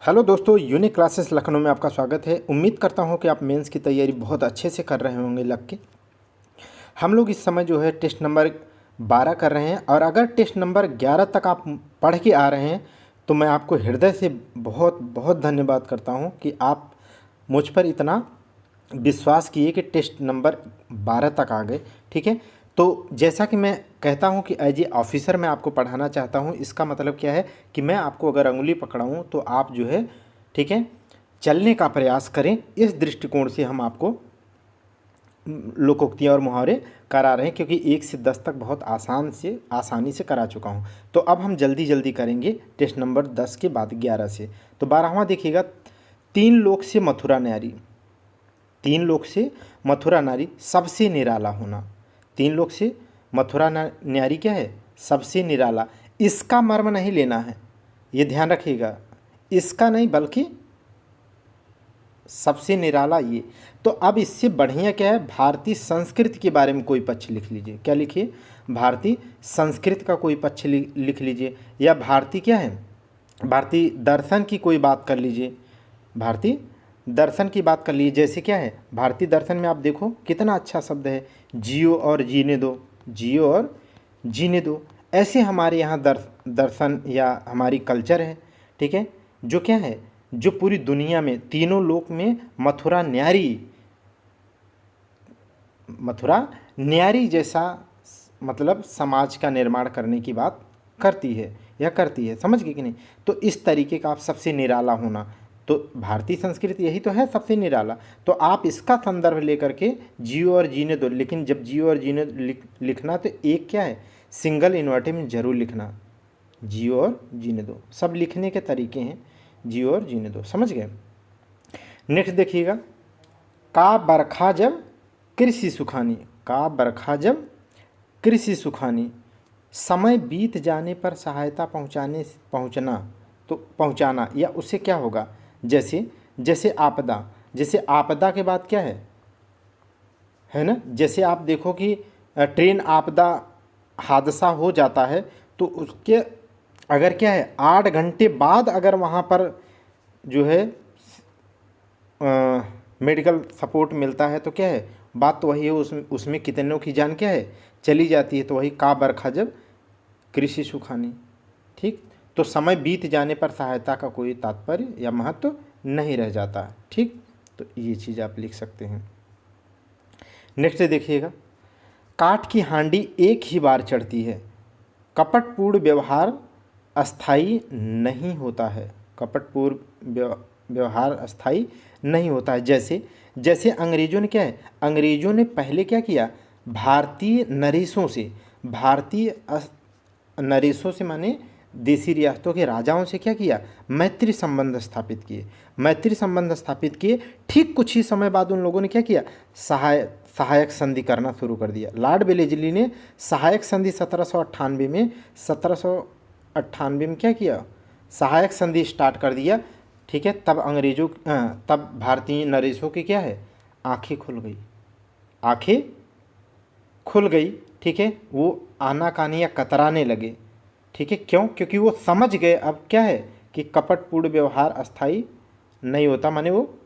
Hello दोस्तों, unique classes Lucknow में आपका स्वागत है। उम्मीद करता हूं कि आप मेंस की तैयारी बहुत अच्छे से कर रहे होंगे लग के। हम लोग इस समय जो है टेस्ट नंबर 12 कर रहे हैं, और अगर टेस्ट नंबर 11 तक आप पढ़ के आ रहे हैं तो मैं आपको हृदय से बहुत बहुत धन्यवाद करता हूं कि आप मुझ पर इतना विश्वास किए कि टेस्ट नंबर 12 तक आ गए। ठीक है, तो जैसा कि मैं कहता हूं कि एज ए ऑफिसर मैं आपको पढ़ाना चाहता हूं। इसका मतलब क्या है कि मैं आपको अगर अंगुली पकड़ाऊं तो आप जो है, ठीक है, चलने का प्रयास करें। इस दृष्टिकोण से हम आपको लोकोक्तियाँ और मुहावरे करा रहे हैं, क्योंकि 1 से 10 तक बहुत आसानी से करा चुका हूँ। तो अब हम जल्दी जल्दी करेंगे टेस्ट नंबर 10 के बाद 11 से। तो 12वां देखिएगा, 3 लोक से मथुरा न्यारी। 3 लोक से मथुरा नारी सबसे निराला होना। 3 लोक से मथुरा न्यारी क्या है? सबसे निराला। इसका मर्म नहीं लेना है, ये ध्यान रखिएगा, इसका नहीं बल्कि सबसे निराला ये। तो अब इससे बढ़िया क्या है, भारतीय संस्कृति के बारे में कोई पक्ष लिख लीजिए। क्या लिखिए? भारतीय संस्कृति का कोई पक्ष लिख लीजिए, या भारतीय क्या है, भारतीय दर्शन की कोई बात कर लीजिए। भारतीय दर्शन की बात कर लीजिए। जैसे क्या है, भारतीय दर्शन में आप देखो कितना अच्छा शब्द है, जियो और जीने दो। जियो और जीने दो। ऐसे हमारे यहाँ दर्शन या हमारी कल्चर है, ठीक है, जो क्या है, जो पूरी दुनिया में तीनों लोक में मथुरा न्यारी जैसा मतलब समाज का निर्माण करने की बात करती है या करती है। समझ गए कि नहीं? तो इस तरीके का आप सबसे निराला होना, तो भारतीय संस्कृति यही तो है, सबसे निराला। तो आप इसका संदर्भ लेकर के जियो और जीने दो, लेकिन जब जियो और जीने लिखना तो एक क्या है, सिंगल इन्वर्टेड में ज़रूर लिखना, जियो और जीने दो। सब लिखने के तरीके हैं, जियो और जीने दो। समझ गए? नेक्स्ट देखिएगा, का बरखा जब कृषि सुखानी। का बरखा जब कृषि सुखानी, समय बीत जाने पर सहायता पहुंचाना, या उससे क्या होगा, जैसे आपदा। जैसे आपदा के बाद क्या है ना, जैसे आप देखो कि ट्रेन आपदा हादसा हो जाता है तो उसके अगर क्या है, 8 घंटे बाद अगर वहाँ पर जो है मेडिकल सपोर्ट मिलता है तो क्या है, बात तो वही है, उसमें कितनों की जान क्या है, चली जाती है। तो वही का बरखा जब कृषि सुखानी। ठीक, तो समय बीत जाने पर सहायता का कोई तात्पर्य या महत्व नहीं रह जाता। ठीक, तो ये चीज़ आप लिख सकते हैं। नेक्स्ट देखिएगा, काठ की हांडी एक ही बार चढ़ती है, कपटपूर्ण व्यवहार अस्थाई नहीं होता है। कपटपूर्ण व्यवहार अस्थाई नहीं होता है। जैसे अंग्रेज़ों ने क्या है, अंग्रेज़ों ने पहले क्या किया, भारतीय नरेशों से माने देसी रियासतों के राजाओं से क्या किया, मैत्री संबंध स्थापित किए। ठीक कुछ ही समय बाद उन लोगों ने क्या किया, सहायक संधि करना शुरू कर दिया। लॉर्ड वेलेस्ली ने सहायक संधि 1798 में क्या किया, सहायक संधि स्टार्ट कर दिया। ठीक है, तब भारतीय नरेशों की क्या है, आंखें खुल गई। ठीक है, वो आनाकानी या कतराने लगे। ठीक है, क्यों? क्योंकि वो समझ गए अब क्या है कि कपटपूर्ण व्यवहार अस्थाई नहीं होता, माने वो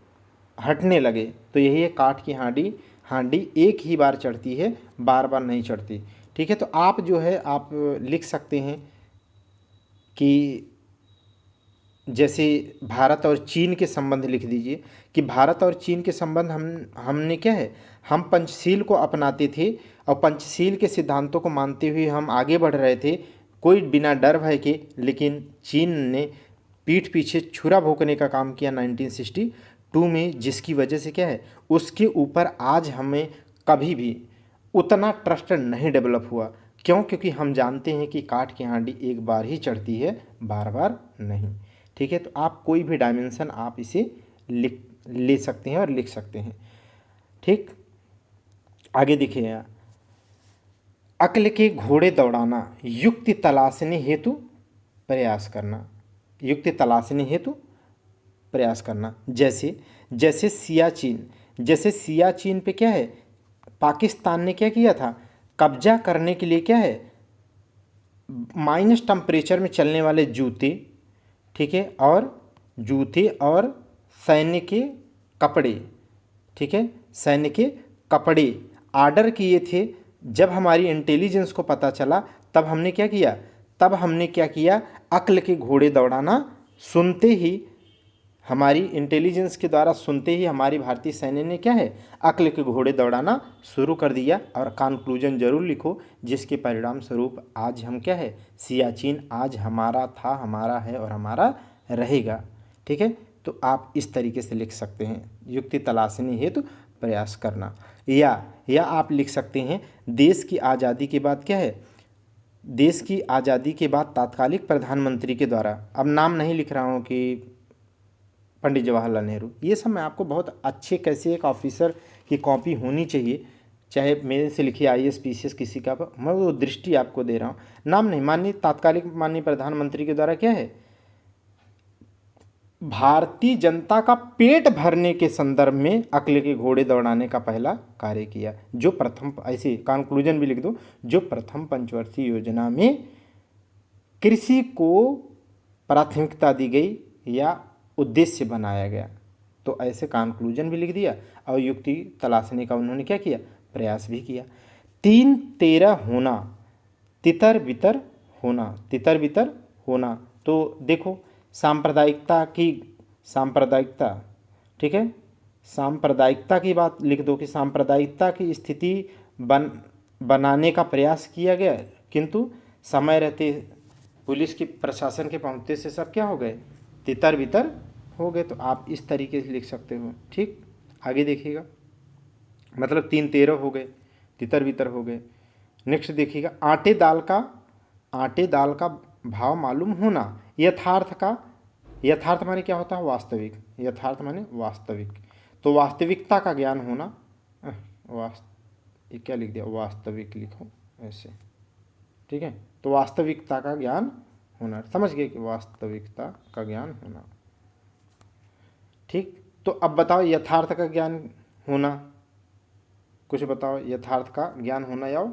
हटने लगे। तो यही है, काठ की हांडी एक ही बार चढ़ती है, बार बार नहीं चढ़ती। ठीक है, तो आप जो है आप लिख सकते हैं कि जैसे भारत और चीन के संबंध लिख दीजिए कि भारत और चीन के संबंध हमने क्या है, हम पंचशील को अपनाते थे और पंचशील के सिद्धांतों को मानते हुए हम आगे बढ़ रहे थे, कोई बिना डर भय के। लेकिन चीन ने पीठ पीछे छुरा भोंकने का काम किया 1962 में, जिसकी वजह से क्या है, उसके ऊपर आज हमें कभी भी उतना ट्रस्ट नहीं डेवलप हुआ। क्यों? क्योंकि हम जानते हैं कि काठ की हांडी एक बार ही चढ़ती है, बार बार नहीं। ठीक है, तो आप कोई भी डायमेंशन आप इसे ले सकते हैं और लिख सकते हैं। ठीक, आगे देखिए, अक्ल के घोड़े दौड़ाना, युक्ति तलाशने हेतु प्रयास करना। जैसे सियाचिन पे क्या है, पाकिस्तान ने क्या किया था, कब्जा करने के लिए क्या है, माइनस टेम्परेचर में चलने वाले जूते, ठीक है, और जूते और सैन्य के कपड़े, ठीक है, सैन्य के कपड़े ऑर्डर किए थे। जब हमारी इंटेलिजेंस को पता चला तब हमने क्या किया, अक्ल के घोड़े दौड़ाना सुनते ही, हमारी इंटेलिजेंस के द्वारा सुनते ही हमारी भारतीय सैन्य ने क्या है, अक्ल के घोड़े दौड़ाना शुरू कर दिया। और कंक्लूजन जरूर लिखो, जिसके परिणाम स्वरूप आज हम क्या है, सियाचिन आज हमारा था, हमारा है और हमारा रहेगा। ठीक है, तो आप इस तरीके से लिख सकते हैं, युक्ति तलाशनी हेतु प्रयास करना। या आप लिख सकते हैं, देश की आज़ादी के बाद क्या है, देश की आज़ादी के बाद तात्कालिक प्रधानमंत्री के द्वारा, अब नाम नहीं लिख रहा हूँ कि पंडित जवाहरलाल नेहरू, ये सब मैं आपको बहुत अच्छे कैसे एक ऑफिसर की कॉपी होनी चाहिए, चाहे मेरे से लिखिए IAS PCS किसी का, मैं वो दृष्टि आपको दे रहा हूँ, नाम नहीं, माननीय प्रधानमंत्री के द्वारा क्या है, भारतीय जनता का पेट भरने के संदर्भ में अक्ल के घोड़े दौड़ाने का पहला कार्य किया। जो प्रथम, ऐसे कंक्लूजन भी लिख दो, जो प्रथम पंचवर्षीय योजना में कृषि को प्राथमिकता दी गई या उद्देश्य बनाया गया, तो ऐसे कंक्लूजन भी लिख दिया और युक्ति तलाशने का उन्होंने क्या किया, प्रयास भी किया। 3-13 होना, तितर बितर होना, तो देखो सांप्रदायिकता, ठीक है, सांप्रदायिकता की बात लिख दो कि सांप्रदायिकता की स्थिति बनाने का प्रयास किया गया, किंतु समय रहते पुलिस की प्रशासन के पहुंचते से सब क्या हो गए, तितर बितर हो गए। तो आप इस तरीके से लिख सकते हो। ठीक, आगे देखिएगा, मतलब 3-13 हो गए, तितर बितर हो गए। नेक्स्ट देखिएगा, आटे दाल का भाव मालूम होना, यथार्थ माने क्या होता है, वास्तविक, यथार्थ माने वास्तविक, तो वास्तविकता का ज्ञान होना, ये क्या लिख दिया, वास्तविक लिखो ऐसे, ठीक है, तो वास्तविकता का ज्ञान होना, समझ गए कि वास्तविकता का ज्ञान होना। ठीक, तो अब बताओ यथार्थ का ज्ञान होना, कुछ बताओ, यथार्थ का ज्ञान होना या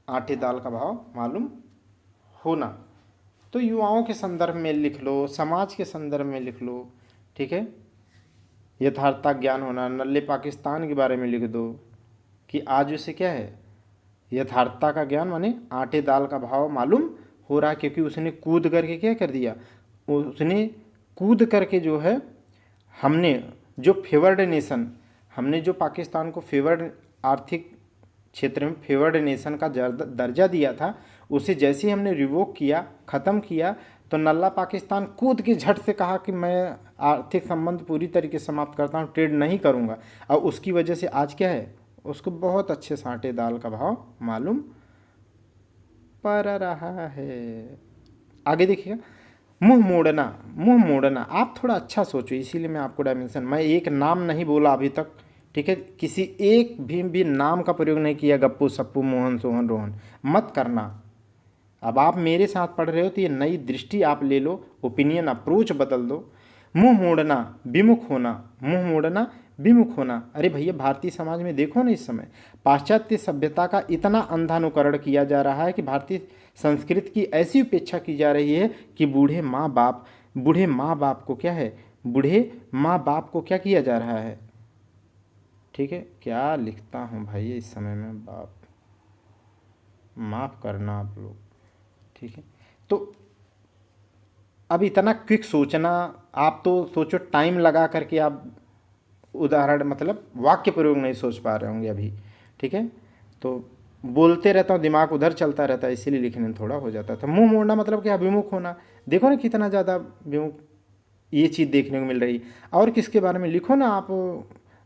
आटे दाल का भाव मालूम होना, तो युवाओं के संदर्भ में लिख लो, समाज के संदर्भ में लिख लो। ठीक है, यथार्थता ज्ञान होना, नल्ले पाकिस्तान के बारे में लिख दो कि आज उसे क्या है, यथार्थता का ज्ञान माने आटे दाल का भाव मालूम हो रहा है, क्योंकि उसने कूद करके क्या कर दिया, उसने कूद करके जो है, हमने जो फेवर्ड नेशन, हमने जो पाकिस्तान को फेवर्ड आर्थिक क्षेत्र में फेवर्ड नेशन का दर्जा दिया था, उसे जैसे ही हमने रिवोक किया, ख़त्म किया, तो नल्ला पाकिस्तान कूद के झट से कहा कि मैं आर्थिक संबंध पूरी तरीके से समाप्त करता हूँ, ट्रेड नहीं करूँगा। और उसकी वजह से आज क्या है, उसको बहुत अच्छे से आटे दाल का भाव मालूम पड़ रहा है। आगे देखिएगा, मुंह मोड़ना, आप थोड़ा अच्छा सोचो, इसीलिए मैं आपको डायमेंशन, मैं एक नाम नहीं बोला अभी तक, ठीक है, किसी एक भी नाम का प्रयोग नहीं किया, गप्पू सप्पू मोहन सोहन रोहन मत करना। अब आप मेरे साथ पढ़ रहे हो तो ये नई दृष्टि आप ले लो, ओपिनियन अप्रोच बदल दो। मुंह मोड़ना विमुख होना, अरे भैया भारतीय समाज में देखो ना, इस समय पाश्चात्य सभ्यता का इतना अंधानुकरण किया जा रहा है कि भारतीय संस्कृति की ऐसी उपेक्षा की जा रही है कि बूढ़े माँ बाप को क्या किया जा रहा है। ठीक है, क्या लिखता हूँ भाई इस समय में, बाप माफ़ करना आप लोग। ठीक है, तो अब इतना क्विक सोचना, आप तो सोचो टाइम लगा करके आप उदाहरण मतलब वाक्य प्रयोग नहीं सोच पा रहे होंगे अभी। ठीक है, तो बोलते रहता हूँ, दिमाग उधर चलता रहता है, इसीलिए लिखने में थोड़ा हो जाता था। मुंह मोड़ना मतलब क्या, विमुख होना, देखो ना कितना ज़्यादा विमुख ये चीज़ देखने को मिल रही। और किसके बारे में लिखो ना आप,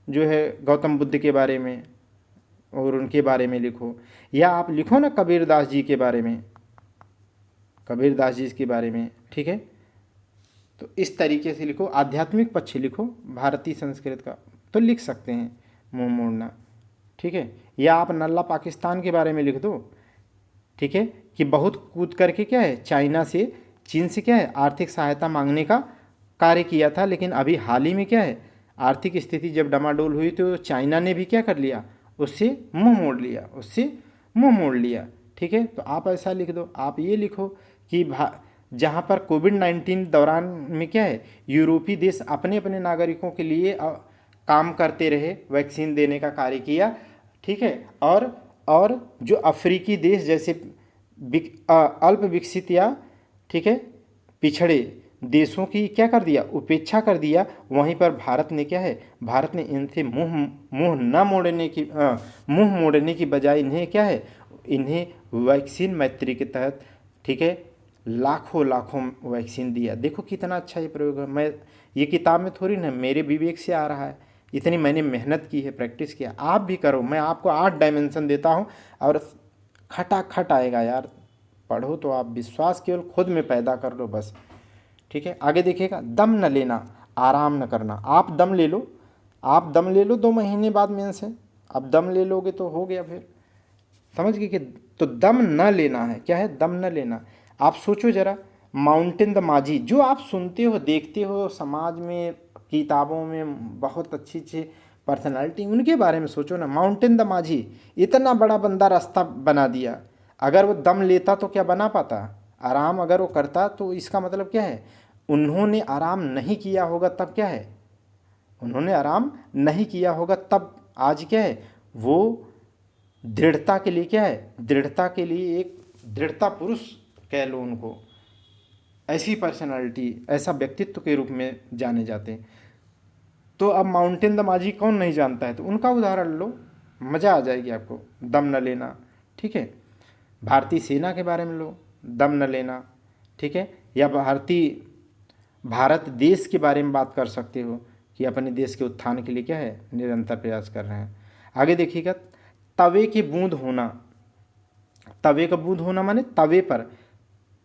जो है गौतम बुद्ध के बारे में और उनके बारे में लिखो, या आप लिखो ना कबीरदास जी के बारे में, ठीक है, तो इस तरीके से लिखो, आध्यात्मिक पक्ष लिखो भारतीय संस्कृति का, तो लिख सकते हैं मुंह मोड़ना। ठीक है, या आप नल्ला पाकिस्तान के बारे में लिख दो, ठीक है, कि बहुत कूद करके क्या है, चीन से क्या है, आर्थिक सहायता मांगने का कार्य किया था, लेकिन अभी हाल ही में क्या है, आर्थिक स्थिति जब डमाडोल हुई तो चाइना ने भी क्या कर लिया, उससे मुंह मोड़ लिया। ठीक है, तो आप ऐसा लिख दो, आप ये लिखो कि जहाँ पर कोविड-19 दौरान में क्या है, यूरोपीय देश अपने अपने नागरिकों के लिए काम करते रहे, वैक्सीन देने का कार्य किया, ठीक है। और जो अफ्रीकी देश जैसे अल्प विकसित या, ठीक है, पिछड़े देशों की क्या कर दिया, उपेक्षा कर दिया। वहीं पर भारत ने क्या है, भारत ने इनसे मुंह मोड़ने की बजाय इन्हें क्या है, इन्हें वैक्सीन मैत्री के तहत, ठीक है, लाखों लाखों वैक्सीन दिया। देखो कितना अच्छा ये प्रयोग है। मैं ये किताब में थोड़ी ना, मेरे विवेक से आ रहा है, इतनी मैंने मेहनत की है, प्रैक्टिस किया। आप भी करो, मैं आपको 8 डायमेंशन देता हूँ और खटाखट आएगा यार। पढ़ो तो आप विश्वास केवल खुद में पैदा कर लो बस, ठीक है। आगे देखिएगा, दम न लेना, आराम न करना। आप दम ले लो, आप दम ले लो 2 महीने बाद मेंस है, अब दम ले लोगे तो हो गया फिर, समझ गए कि तो दम न लेना है, क्या है, दम न लेना। आप सोचो जरा, माउंटेन द माझी, जो आप सुनते हो देखते हो समाज में, किताबों में, बहुत अच्छी अच्छी पर्सनालिटी, उनके बारे में सोचो ना। माउंटेन द माझी, इतना बड़ा बंदा रास्ता बना दिया, अगर वो दम लेता तो क्या बना पाता, आराम अगर वो करता तो इसका मतलब क्या है, उन्होंने आराम नहीं किया होगा तब क्या है, उन्होंने आराम नहीं किया होगा तब आज क्या है, वो दृढ़ता के लिए क्या है, दृढ़ता के लिए एक दृढ़ता पुरुष कह लो उनको, ऐसी पर्सनालिटी, ऐसा व्यक्तित्व के रूप में जाने जाते हैं। तो अब माउंटेन द माझी कौन नहीं जानता है, तो उनका उदाहरण लो, मज़ा आ जाएगी आपको। दम न लेना, ठीक है। भारतीय सेना के बारे में लो, दम न लेना, ठीक है। या भारत देश के बारे में बात कर सकते हो कि अपने देश के उत्थान के लिए क्या है, निरंतर प्रयास कर रहे हैं। आगे देखिएगा, तवे की बूंद होना। तवे का बूंद होना माने तवे पर,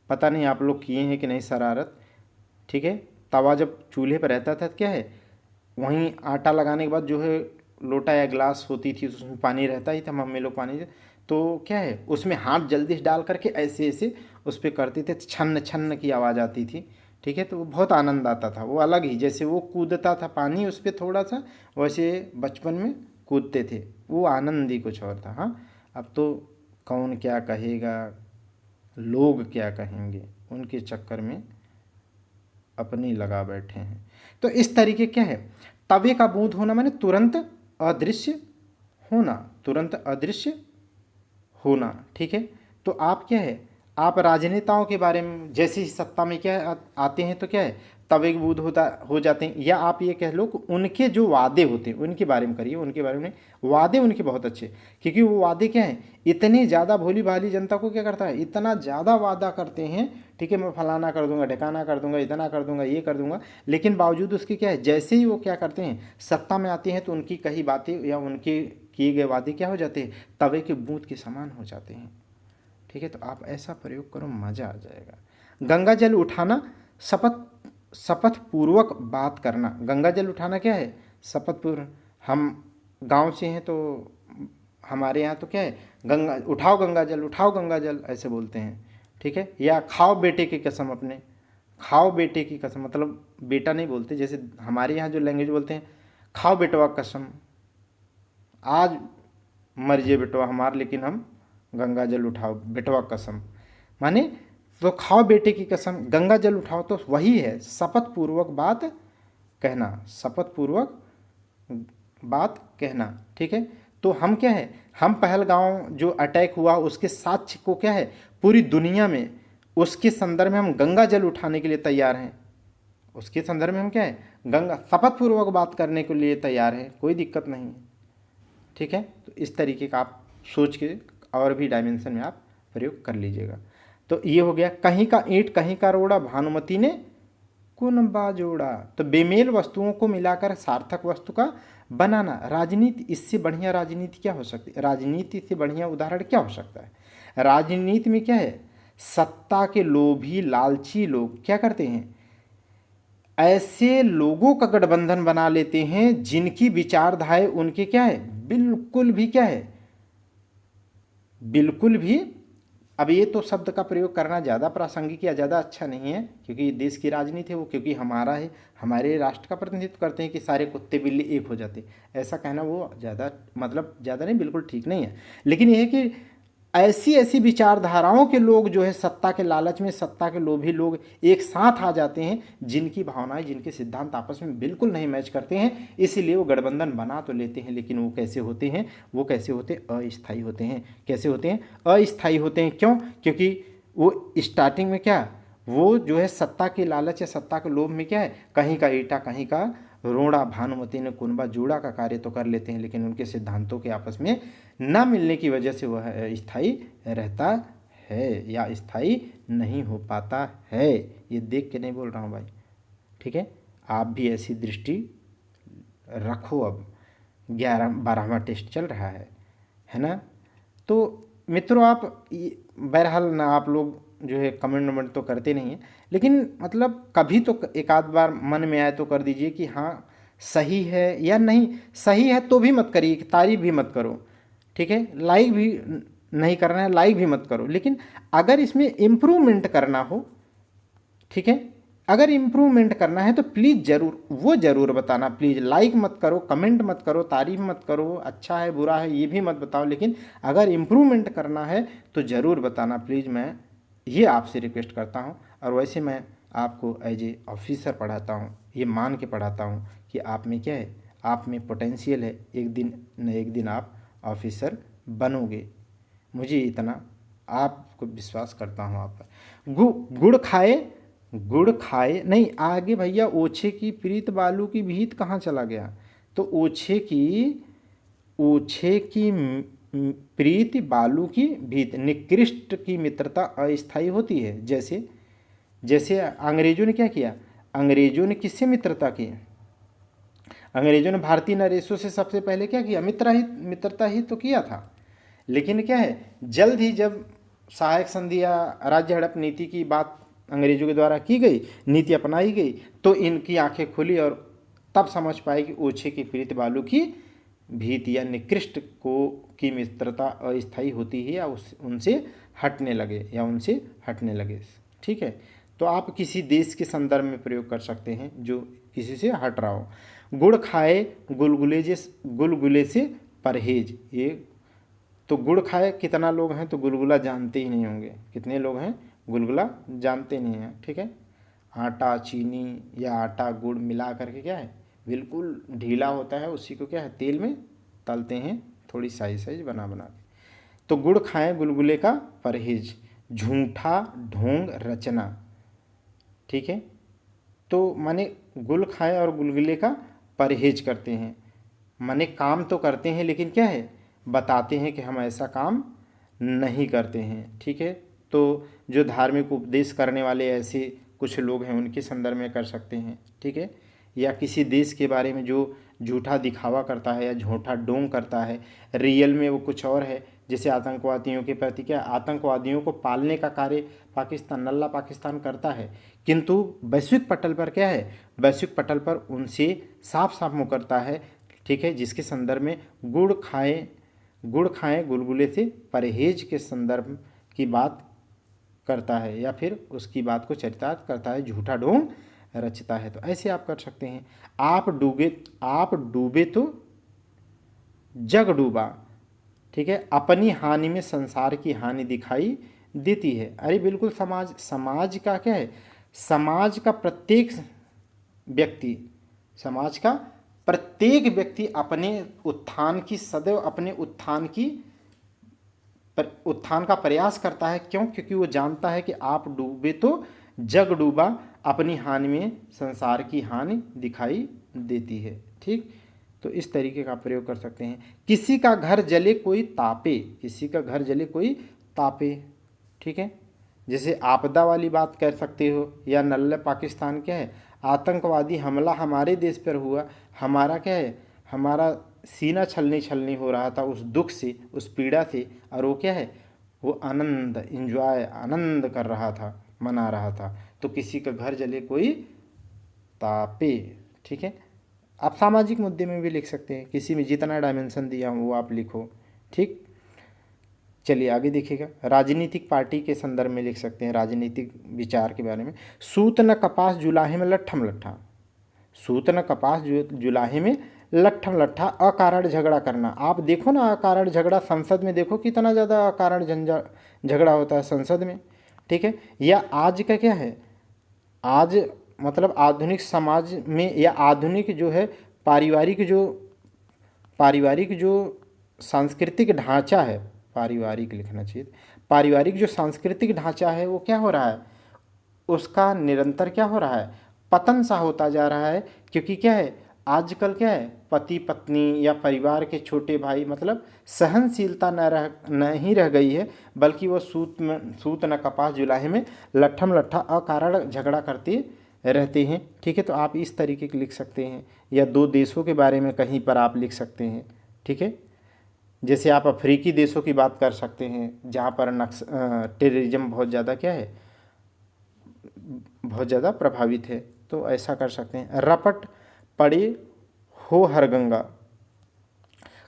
पता नहीं आप लोग किए हैं कि नहीं शरारत, ठीक है। तवा जब चूल्हे पर रहता था तो क्या है, वहीं आटा लगाने के बाद जो है लोटा या गिलास होती थी, उसमें पानी रहता ही था, मम्मी लोग पानी, तो क्या है उसमें हाथ जल्दी से डाल करके ऐसे ऐसे उस पर करते थे, छन्न छन्न की आवाज़ आती थी, ठीक है। तो वो बहुत आनंद आता था, वो अलग ही, जैसे वो कूदता था पानी उस पर थोड़ा सा, वैसे बचपन में कूदते थे, वो आनंद ही कुछ और था। हाँ, अब तो कौन क्या कहेगा, लोग क्या कहेंगे, उनके चक्कर में अपनी लगा बैठे हैं। तो इस तरीके क्या है, तवे का बूंद होना माने तुरंत अदृश्य होना, तुरंत अदृश्य होना, ठीक है। तो आप क्या है, आप राजनेताओं के बारे में, जैसे ही सत्ता में क्या आते हैं तो क्या है, तवे के बूंद हो जाते हैं। या आप ये कह लो कि उनके जो वादे होते हैं उनके बारे में करिए, उनके बारे में वादे उनके बहुत अच्छे, क्योंकि वो वादे क्या हैं, इतनी ज़्यादा भोली भाली जनता को क्या करता है, इतना ज़्यादा वादा करते हैं, ठीक है, मैं फलाना कर दूंगा, ढकाना कर दूंगा, इतना कर दूंगा, ये कर दूंगा, लेकिन बावजूद उसके क्या है, जैसे ही वो क्या करते हैं, सत्ता में आते हैं तो उनकी कही बातें या उनके किए गए वादे क्या हो जाते हैं, तवे के बूंद के समान हो जाते हैं, ठीक है। तो आप ऐसा प्रयोग करो, मज़ा आ जाएगा। गंगा जल उठाना, शपथ पूर्वक बात करना। गंगा जल उठाना क्या है, शपथ पूर्वक। हम गांव से हैं तो हमारे यहाँ तो क्या है, गंगा उठाओ, गंगा जल उठाओ, गंगा जल ऐसे बोलते हैं, ठीक है। या खाओ बेटे की कसम, अपने खाओ बेटे की कसम, मतलब बेटा नहीं बोलते, जैसे हमारे यहाँ जो लैंग्वेज बोलते हैं, खाओ बेटवा कसम, आज मर जे बेटवा हमार, लेकिन हम गंगा जल उठाओ बेटवा कसम, माने तो खाओ बेटे की कसम, गंगा जल उठाओ, तो वही है शपथ पूर्वक बात कहना, शपथ पूर्वक बात कहना, ठीक है। तो हम क्या है, हम पहलगांव जो अटैक हुआ उसके साक्ष्य को क्या है, पूरी दुनिया में उसके संदर्भ में हम गंगा जल उठाने के लिए तैयार हैं, उसके संदर्भ में हम क्या है, गंगा शपथ पूर्वक बात करने के लिए तैयार हैं, कोई दिक्कत नहीं है, ठीक है। तो इस तरीके का आप सोच के और भी डायमेंशन में आप प्रयोग कर लीजिएगा। तो ये हो गया, कहीं का ईंट कहीं का रोड़ा, भानुमति ने कुन बाजोड़ा। तो बेमेल वस्तुओं को मिलाकर सार्थक वस्तु का बनाना। राजनीति, इससे बढ़िया राजनीति क्या हो सकती है, राजनीति से बढ़िया उदाहरण क्या हो सकता है। राजनीति में क्या है, सत्ता के लोभी लालची लोग क्या करते हैं, ऐसे लोगों का गठबंधन बना लेते हैं जिनकी विचारधाराएं उनके क्या है, बिल्कुल भी क्या है, बिल्कुल भी, अब ये तो शब्द का प्रयोग करना ज़्यादा प्रासंगिक या ज़्यादा अच्छा नहीं है, क्योंकि देश की राजनीति है वो, क्योंकि हमारा है, हमारे राष्ट्र का प्रतिनिधित्व करते हैं कि सारे कुत्ते बिल्ली एक हो जाते, ऐसा कहना वो ज़्यादा, मतलब ज़्यादा नहीं, बिल्कुल ठीक नहीं है। लेकिन यह है कि ऐसी ऐसी विचारधाराओं के लोग जो है सत्ता के लालच में, सत्ता के लोभी लोग एक साथ आ जाते हैं, जिनकी भावनाएं, जिनके सिद्धांत आपस में बिल्कुल नहीं मैच करते हैं, इसीलिए वो गठबंधन बना तो लेते हैं, लेकिन वो कैसे होते हैं, वो कैसे होते हैं, अस्थायी होते हैं। कैसे होते हैं, अस्थायी होते हैं। क्यों? क्योंकि वो स्टार्टिंग में क्या, वो जो है सत्ता के लालच या सत्ता के लोभ में क्या है, कहीं का ईटा कहीं का रोड़ा, भानुमति ने कुनबा जोड़ा का कार्य तो कर लेते हैं, लेकिन उनके सिद्धांतों के आपस में न मिलने की वजह से वह स्थायी रहता है या स्थायी नहीं हो पाता है। ये देख के नहीं बोल रहा हूँ भाई, ठीक है। आप भी ऐसी दृष्टि रखो। अब 11वां टेस्ट चल रहा है ना। तो मित्रों, आप बहरहाल ना, आप लोग जो है कमेंट वमेंट तो करते नहीं हैं, लेकिन मतलब कभी तो एक आध बार मन में आए तो कर दीजिए कि हाँ सही है या नहीं। सही है तो भी मत करिए, तारीफ भी मत करो, ठीक है। लाइक भी नहीं करना है, लाइक भी मत करो, लेकिन अगर इसमें इम्प्रूवमेंट करना हो, ठीक है, अगर इम्प्रूवमेंट करना है तो प्लीज़ ज़रूर बताना। प्लीज़ लाइक मत करो, कमेंट मत करो, तारीफ मत करो, अच्छा है बुरा है ये भी मत बताओ, लेकिन अगर इम्प्रूवमेंट करना है तो ज़रूर बताना प्लीज़। मैं ये आपसे रिक्वेस्ट करता हूँ। और वैसे मैं आपको एज ए ऑफिसर पढ़ाता हूँ, ये मान के पढ़ाता हूँ कि आप में क्या है, आप में पोटेंशियल है, एक दिन न एक दिन आप ऑफिसर बनोगे। मुझे इतना आपको विश्वास करता हूँ आप पर। गुड़ खाए नहीं, आगे भैया ओछे की प्रीत बालू की भीत कहाँ चला गया। तो ओछे की प्रीति बालू की भीत, निकृष्ट की मित्रता अस्थायी होती है। जैसे जैसे अंग्रेजों ने क्या किया, अंग्रेजों ने किससे मित्रता की, अंग्रेजों ने भारतीय नरेशों से सबसे पहले क्या किया, मित्रता ही तो किया था। लेकिन क्या है, जल्द ही जब सहायक संधि या राज्य हड़प नीति की बात अंग्रेजों के द्वारा की गई, नीति अपनाई गई, तो इनकी आंखें खुली और तब समझ पाए कि ओछे की प्रीत बालू की भीत या निकृष्ट को की मित्रता अस्थायी होती है, या उनसे हटने लगे। ठीक है। तो आप किसी देश के संदर्भ में प्रयोग कर सकते हैं जो किसी से हट रहा हो। गुड़ खाए गुलगुले से परहेज, ये तो गुड़ खाए कितना लोग हैं तो गुलगुला जानते ही नहीं होंगे, कितने लोग हैं गुलगुला जानते नहीं हैं, ठीक है। आटा चीनी या आटा गुड़ मिला करके क्या है, बिल्कुल ढीला होता है, उसी को क्या है तेल में तलते हैं, थोड़ी साइज बना के। तो गुड़ खाएं गुलगुले का परहेज, झूठा ढोंग रचना, ठीक है। तो माने गुल खाएं और गुलगुले का परहेज करते हैं, माने काम तो करते हैं लेकिन क्या है, बताते हैं कि हम ऐसा काम नहीं करते हैं, ठीक है। तो जो धार्मिक उपदेश करने वाले ऐसे कुछ लोग हैं उनके संदर्भ में कर सकते हैं, ठीक है। या किसी देश के बारे में जो झूठा दिखावा करता है या झूठा डोंग करता है, रियल में वो कुछ और है। जैसे आतंकवादियों के प्रति क्या, आतंकवादियों को पालने का कार्य पाकिस्तान, नल्ला पाकिस्तान करता है, किंतु वैश्विक पटल पर क्या है, वैश्विक पटल पर उनसे साफ साफ मुकरता है, ठीक है। जिसके संदर्भ में गुड़ खाएं गुलगुले से परहेज के संदर्भ की बात करता है, या फिर उसकी बात को चरितार्थ करता है, झूठा ढोंग रचता है। तो ऐसे आप कर सकते हैं। आप डूबे तो जग डूबा, ठीक है। अपनी हानि में संसार की हानि दिखाई देती है। अरे बिल्कुल, समाज का क्या है, समाज का प्रत्येक व्यक्ति अपने उत्थान की सदैव अपने उत्थान का प्रयास करता है। क्यों? क्योंकि वो जानता है कि आप डूबे तो जग डूबा, अपनी हानि में संसार की हानि दिखाई देती है, ठीक। तो इस तरीके का प्रयोग कर सकते हैं। किसी का घर जले कोई तापे, ठीक है। जैसे आपदा वाली बात कर सकते हो, या नल्ले पाकिस्तान क्या है, आतंकवादी हमला हमारे देश पर हुआ, हमारा क्या है, हमारा सीना छलनी हो रहा था उस दुख से, उस पीड़ा से, और वो क्या है, वो आनंद कर रहा था, मना रहा था। तो किसी का घर जले कोई तापे, ठीक है। आप सामाजिक मुद्दे में भी लिख सकते हैं, किसी में जितना डायमेंशन दिया वो आप लिखो, ठीक। चलिए आगे देखिएगा। राजनीतिक पार्टी के संदर्भ में लिख सकते हैं, राजनीतिक विचार के बारे में। सूत न कपास जुलाहे में लट्ठम लट्ठा, सूत न कपास जुलाहे में लट्ठम लट्ठा अकारण झगड़ा करना। आप देखो ना अकारण झगड़ा संसद में, देखो कितना ज़्यादा अकारण झगड़ा होता है संसद में, ठीक है। या आज का क्या है, आज मतलब आधुनिक समाज में या आधुनिक जो है पारिवारिक जो सांस्कृतिक ढांचा है, पारिवारिक लिखना चाहिए, पारिवारिक जो सांस्कृतिक ढांचा है वो क्या हो रहा है, उसका निरंतर क्या हो रहा है, पतन सा होता जा रहा है। क्योंकि क्या है आजकल क्या है, पति पत्नी या परिवार के छोटे भाई मतलब सहनशीलता नहीं रह गई है, बल्कि वो सूत न कपास जुलाहे में लट्ठम लट्ठा अकारण झगड़ा करते रहते हैं, ठीक है। तो आप इस तरीके के लिख सकते हैं, या दो देशों के बारे में कहीं पर आप लिख सकते हैं, ठीक है। जैसे आप अफ्रीकी देशों की बात कर सकते हैं जहाँ पर टेररिज्म बहुत ज़्यादा क्या है, बहुत ज़्यादा प्रभावित है, तो ऐसा कर सकते हैं। रपट पड़े हो हर गंगा,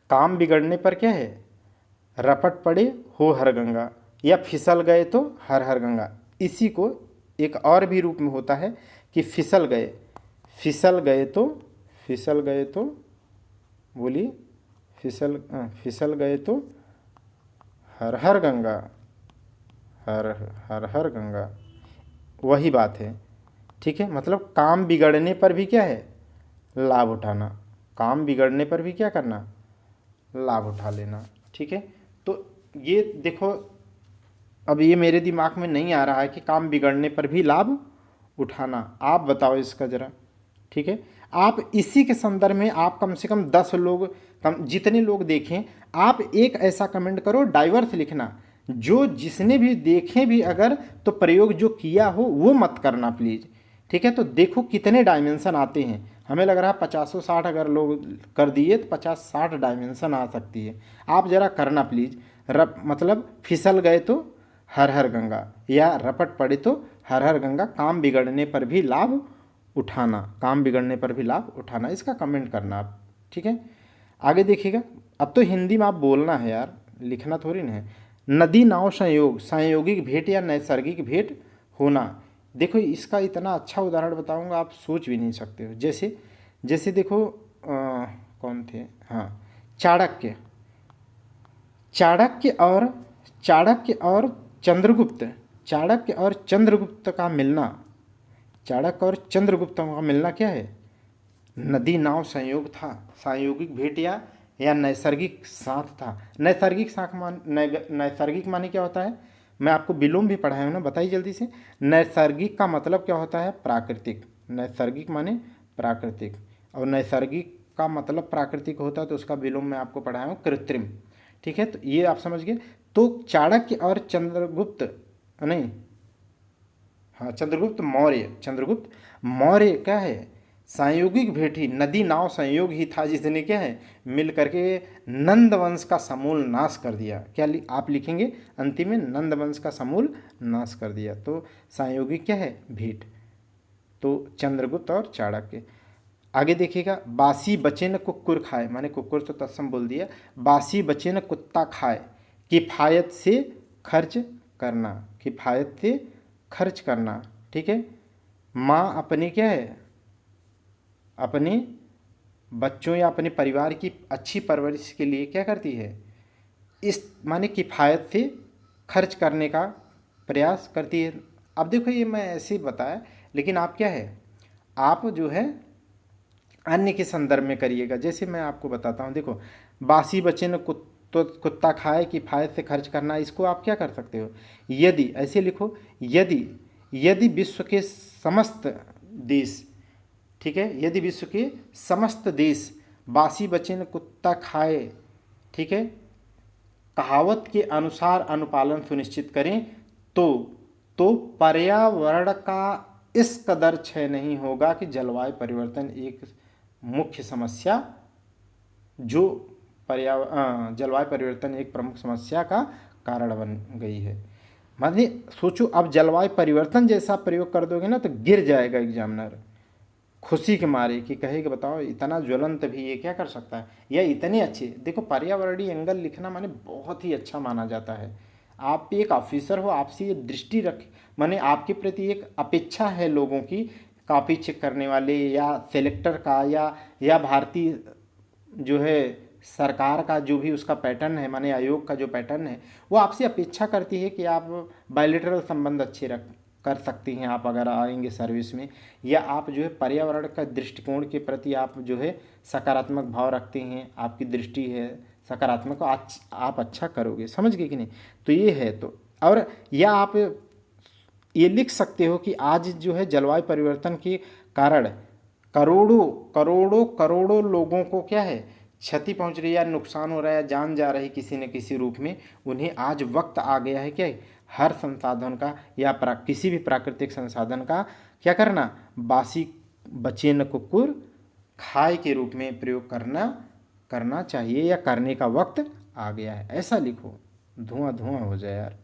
काम बिगड़ने पर क्या है, रपट पड़े हो हर गंगा, या फिसल गए तो हर हर गंगा। इसी को एक और भी रूप में होता है कि फिसल गए तो बोलिए, फिसल गए तो हर हर गंगा, हर गंगा, वही बात है, ठीक है। मतलब काम बिगड़ने पर भी क्या है, लाभ उठाना, काम बिगड़ने पर भी क्या करना, लाभ उठा लेना, ठीक है। तो ये देखो, अब ये मेरे दिमाग में नहीं आ रहा है कि काम बिगड़ने पर भी लाभ उठाना, आप बताओ इसका ज़रा, ठीक है। आप इसी के संदर्भ में आप कम से कम 10 लोग, कम जितने लोग देखें, आप एक ऐसा कमेंट करो डाइवर्स लिखना, जो जिसने भी देखें भी अगर, तो प्रयोग जो किया हो वो मत करना प्लीज़, ठीक है। तो देखो कितने डायमेंशन आते हैं, हमें लग रहा है 50-60 अगर लोग कर दिए तो 50-60 डायमेंशन आ सकती है। आप ज़रा करना प्लीज़। मतलब फिसल गए तो हर हर गंगा, या रपट पड़े तो हर हर गंगा, काम बिगड़ने पर भी लाभ उठाना, काम बिगड़ने पर भी लाभ उठाना, इसका कमेंट करना आप, ठीक है। आगे देखिएगा, अब तो हिंदी में आप बोलना है यार, लिखना थोड़ी ना है। नदी नाव संयोग, संयोगिक भेंट या नैसर्गिक भेंट होना। देखो इसका इतना अच्छा उदाहरण बताऊंगा आप सोच भी नहीं सकते हो। जैसे जैसे देखो कौन थे, हाँ, चाणक्य, चाणक्य और चाणक्य और चंद्रगुप्त, चाणक्य और चंद्रगुप्त का मिलना, चाणक्य और चंद्रगुप्त का मिलना क्या है, नदी नाव संयोग था, संयोगिक भेंट या नैसर्गिक साथ था। नैसर्गिक साथ नैसर्गिक माने क्या होता है, मैं आपको विलोम भी पढ़ाया हूँ ना, बताइए जल्दी से। नैसर्गिक का मतलब क्या होता है, प्राकृतिक, नैसर्गिक माने प्राकृतिक, और नैसर्गिक का मतलब प्राकृतिक होता है, तो उसका विलोम मैं आपको पढ़ाया हूँ कृत्रिम, ठीक है। तो ये आप समझ गए। तो चाणक्य और चंद्रगुप्त, नहीं, हाँ, चंद्रगुप्त मौर्य क्या है, संयोगिक भेंट ही, नदी नाव संयोग ही था जिसने क्या है मिल करके नंद वंश का समूल नाश कर दिया। क्या आप लिखेंगे अंतिम में, नंद वंश का समूल नाश कर दिया। तो संयोगिक क्या है, भेंट। तो चंद्रगुप्त और चाणक्य। आगे देखिएगा, बासी बचे न कुक्कुर खाए, माने कुक्कुर तो तत्सम बोल दिया, बासी बचे न कुत्ता खाए, किफ़ायत से खर्च करना, किफ़ायत से खर्च करना, ठीक है। माँ अपने क्या है, अपने बच्चों या अपने परिवार की अच्छी परवरिश के लिए क्या करती है, इस माने किफ़ायत से खर्च करने का प्रयास करती है। अब देखो ये मैं ऐसे ही बताया, लेकिन आप क्या है, आप जो है अन्य के संदर्भ में करिएगा। जैसे मैं आपको बताता हूँ, देखो, बासी बचे न कुत्ता खाए, किफ़ायत से खर्च करना, इसको आप क्या कर सकते हो, यदि ऐसे लिखो, यदि विश्व के समस्त देश, ठीक है, यदि विश्व के समस्त देश बासी बचे न कुत्ता खाए, ठीक है, कहावत के अनुसार अनुपालन सुनिश्चित करें, तो पर्यावरण का इस कदर क्षय नहीं होगा कि जलवायु परिवर्तन एक मुख्य समस्या, जो जलवायु परिवर्तन एक प्रमुख समस्या का कारण बन गई है। मतलब सोचो, अब जलवायु परिवर्तन जैसा प्रयोग कर दोगे ना तो गिर जाएगा एग्जामिनर खुशी के मारे, कि कहेगा बताओ इतना ज्वलंत भी ये क्या कर सकता है, या इतने अच्छे। देखो पर्यावरणीय एंगल लिखना माने बहुत ही अच्छा माना जाता है। आप एक ऑफिसर हो, आपसे ये दृष्टि रख, माने आपके प्रति एक अपेक्षा है लोगों की, कॉपी चेक करने वाले या सेलेक्टर का, या भारतीय जो है सरकार का जो भी उसका पैटर्न है, माने आयोग का जो पैटर्न है, वो आपसे अपेक्षा करती है कि आप बायलेटरल संबंध अच्छे रख कर सकती हैं आप अगर आएंगे सर्विस में, या आप जो है पर्यावरण का दृष्टिकोण के प्रति आप जो है सकारात्मक भाव रखते हैं, आपकी दृष्टि है सकारात्मक, आप अच्छा करोगे। समझ गए कि नहीं? तो ये है। तो और या आप ये लिख सकते हो कि आज जो है जलवायु परिवर्तन के कारण करोड़ों करोड़ों करोड़ों लोगों को क्या है क्षति पहुंच रही है, नुकसान हो रहा है, जान जा रही किसी न किसी रूप में। उन्हें आज वक्त आ गया है क्या, हर संसाधन का या किसी भी प्राकृतिक संसाधन का क्या करना, बासी बचे न कुकुर खाए के रूप में प्रयोग करना चाहिए, या करने का वक्त आ गया है। ऐसा लिखो, धुआं धुआं हो जाए यार।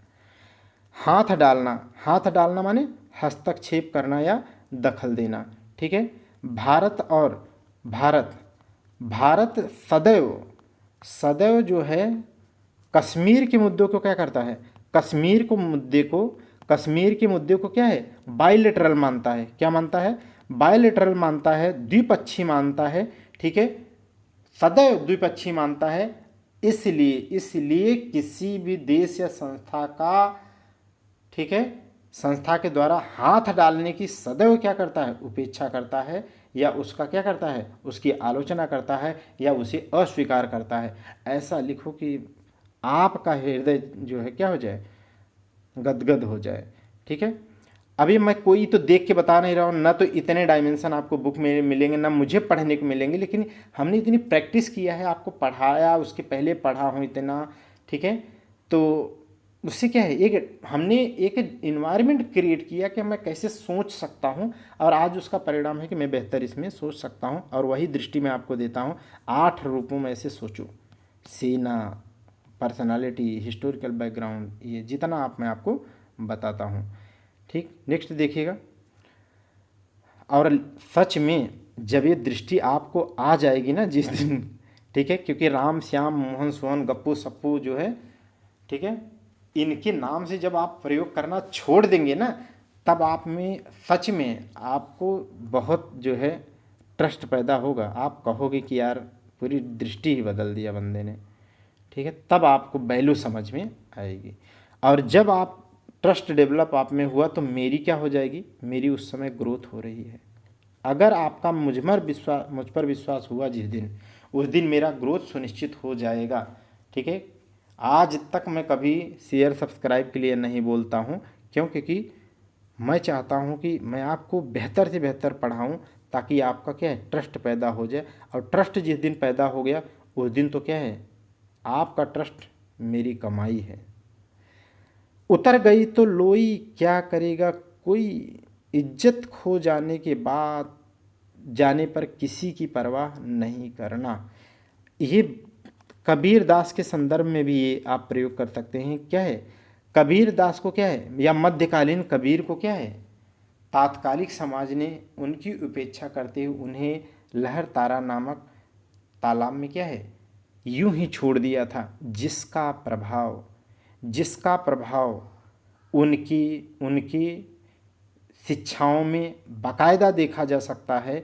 हाथ डालना माने हस्तक्षेप करना या दखल देना। ठीक है। भारत सदैव सदैव जो है कश्मीर के मुद्दों को क्या करता है, कश्मीर के मुद्दे को क्या है बायलैटरल मानता है। क्या मानता है? बायलैटरल मानता है, द्विपक्षीय मानता है। ठीक है, सदैव द्विपक्षीय मानता है। इसलिए किसी भी देश या संस्था का, ठीक है, संस्था के द्वारा हाथ डालने की सदैव क्या करता है, उपेक्षा करता है, या उसका क्या करता है, उसकी आलोचना करता है, या उसे अस्वीकार करता है। ऐसा लिखो कि आपका हृदय जो है क्या हो जाए, गदगद हो जाए। ठीक है। अभी मैं कोई तो देख के बता नहीं रहा हूँ, ना तो इतने डायमेंशन आपको बुक में मिलेंगे, ना मुझे पढ़ने को मिलेंगे, लेकिन हमने इतनी प्रैक्टिस किया है, आपको पढ़ाया, उसके पहले पढ़ा हूँ इतना। ठीक है। तो उससे क्या है, हमने एक इन्वायरमेंट क्रिएट किया कि मैं कैसे सोच सकता हूँ, और आज उसका परिणाम है कि मैं बेहतर इसमें सोच सकता हूँ। और वही दृष्टि मैं आपको देता हूँ। 8 रूपों में ऐसे सोचो, सेना, पर्सनालिटी, हिस्टोरिकल बैकग्राउंड, ये जितना मैं आपको बताता हूँ। ठीक, नेक्स्ट देखिएगा। और सच में जब ये दृष्टि आपको आ जाएगी ना जिस दिन, ठीक है, क्योंकि राम, श्याम, मोहन, सोहन, गप्पू, सप्पू जो है, ठीक है, इनके नाम से जब आप प्रयोग करना छोड़ देंगे ना, तब आप में सच में आपको बहुत जो है ट्रस्ट पैदा होगा। आप कहोगे कि यार पूरी दृष्टि ही बदल दिया बंदे ने। ठीक है, तब आपको वैल्यू समझ में आएगी। और जब आप ट्रस्ट डेवलप आप में हुआ तो मेरी क्या हो जाएगी, मेरी उस समय ग्रोथ हो रही है। अगर आपका मुझ पर विश्वास हुआ जिस दिन, उस दिन मेरा ग्रोथ सुनिश्चित हो जाएगा। ठीक है। आज तक मैं कभी शेयर सब्सक्राइब के लिए नहीं बोलता हूँ, क्यों? क्योंकि मैं चाहता हूँ कि मैं आपको बेहतर से बेहतर पढ़ाऊँ, ताकि आपका क्या है ट्रस्ट पैदा हो जाए। और ट्रस्ट जिस दिन पैदा हो गया उस दिन तो क्या है, आपका ट्रस्ट मेरी कमाई है। उतर गई तो लोई क्या करेगा कोई, इज्जत खो जाने के बाद जाने पर किसी की परवाह नहीं करना। ये कबीर दास के संदर्भ में भी ये आप प्रयोग कर सकते हैं। क्या है, कबीर दास को क्या है, या मध्यकालीन कबीर को क्या है, तात्कालिक समाज ने उनकी उपेक्षा करते हुए उन्हें लहर तारा नामक तालाब में क्या है यूं ही छोड़ दिया था, जिसका प्रभाव उनकी उनकी शिक्षाओं में बाकायदा देखा जा सकता है,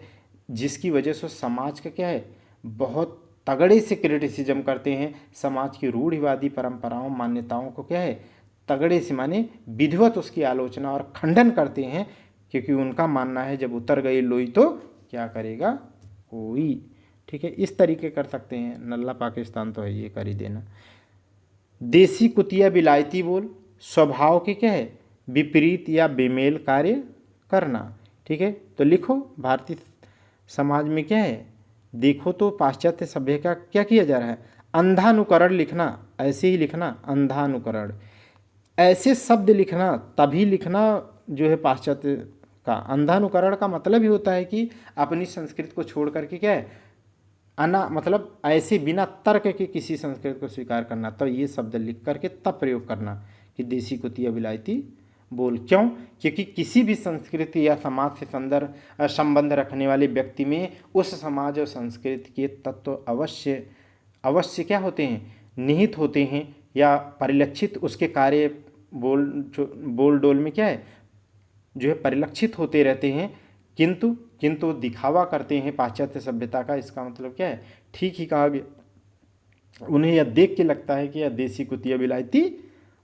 जिसकी वजह से समाज का क्या है बहुत तगड़े से क्रिटिसिज्म करते हैं। समाज की रूढ़िवादी परंपराओं, मान्यताओं को क्या है तगड़े से माने विधिवत उसकी आलोचना और खंडन करते हैं, क्योंकि उनका मानना है जब उतर गई लोई तो क्या करेगा कोई। ठीक है, इस तरीके कर सकते हैं। नल्ला पाकिस्तान तो है, ये कर ही देना। देसी कुतिया बिलायती बोल, स्वभाव के क्या है विपरीत या बेमेल कार्य करना। ठीक है, तो लिखो भारतीय समाज में क्या है, देखो तो पाश्चात्य सभ्य का क्या किया जा रहा है, अंधानुकरण लिखना, ऐसे ही लिखना अंधानुकरण, ऐसे शब्द लिखना, तभी लिखना जो है पाश्चात्य का। अंधानुकरण का मतलब ही होता है कि अपनी संस्कृति को छोड़ करके क्या है मतलब ऐसे बिना तर्क के किसी संस्कृति को स्वीकार करना। तो ये शब्द लिख करके तब प्रयोग करना कि देसी कुतिया विलायती बोल। क्यों? क्योंकि किसी भी संस्कृति या समाज से संबंध रखने वाले व्यक्ति में उस समाज और संस्कृति के तत्व अवश्य क्या होते हैं, निहित होते हैं, या परिलक्षित उसके कार्य बोल डोल में क्या है जो है परिलक्षित होते रहते हैं। किंतु दिखावा करते हैं पाश्चात्य सभ्यता का। इसका मतलब क्या है ठीक ही कहा गया, उन्हें यह देख के लगता है कि यह देसी कुतिया विलायती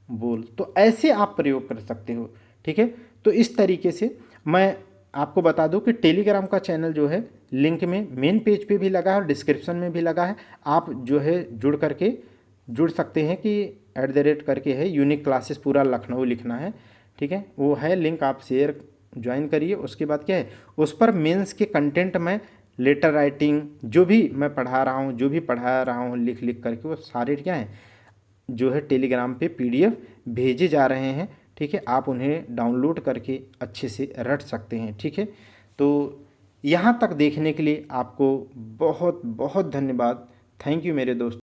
बोल। तो ऐसे आप प्रयोग कर सकते हो, ठीक है। तो इस तरीके से मैं आपको बता दूं कि टेलीग्राम का चैनल जो है लिंक में मेन पेज पे भी लगा है और डिस्क्रिप्शन में भी लगा है। आप जो है जुड़ सकते हैं कि @ करके है, यूनिक क्लासेस पूरा लखनऊ लिखना है, ठीक है। वो है लिंक, आप शेयर ज्वाइन करिए। उसके बाद क्या है, उस पर मेंस के कंटेंट में लेटर राइटिंग जो भी मैं पढ़ा रहा हूँ, जो भी पढ़ा रहा हूँ लिख लिख करके, वो सारे क्या हैं जो है टेलीग्राम पे PDF भेजे जा रहे हैं, ठीक है। आप उन्हें डाउनलोड करके अच्छे से रट सकते हैं, ठीक है। तो यहाँ तक देखने के लिए आपको बहुत बहुत धन्यवाद। थैंक यू मेरे दोस्त।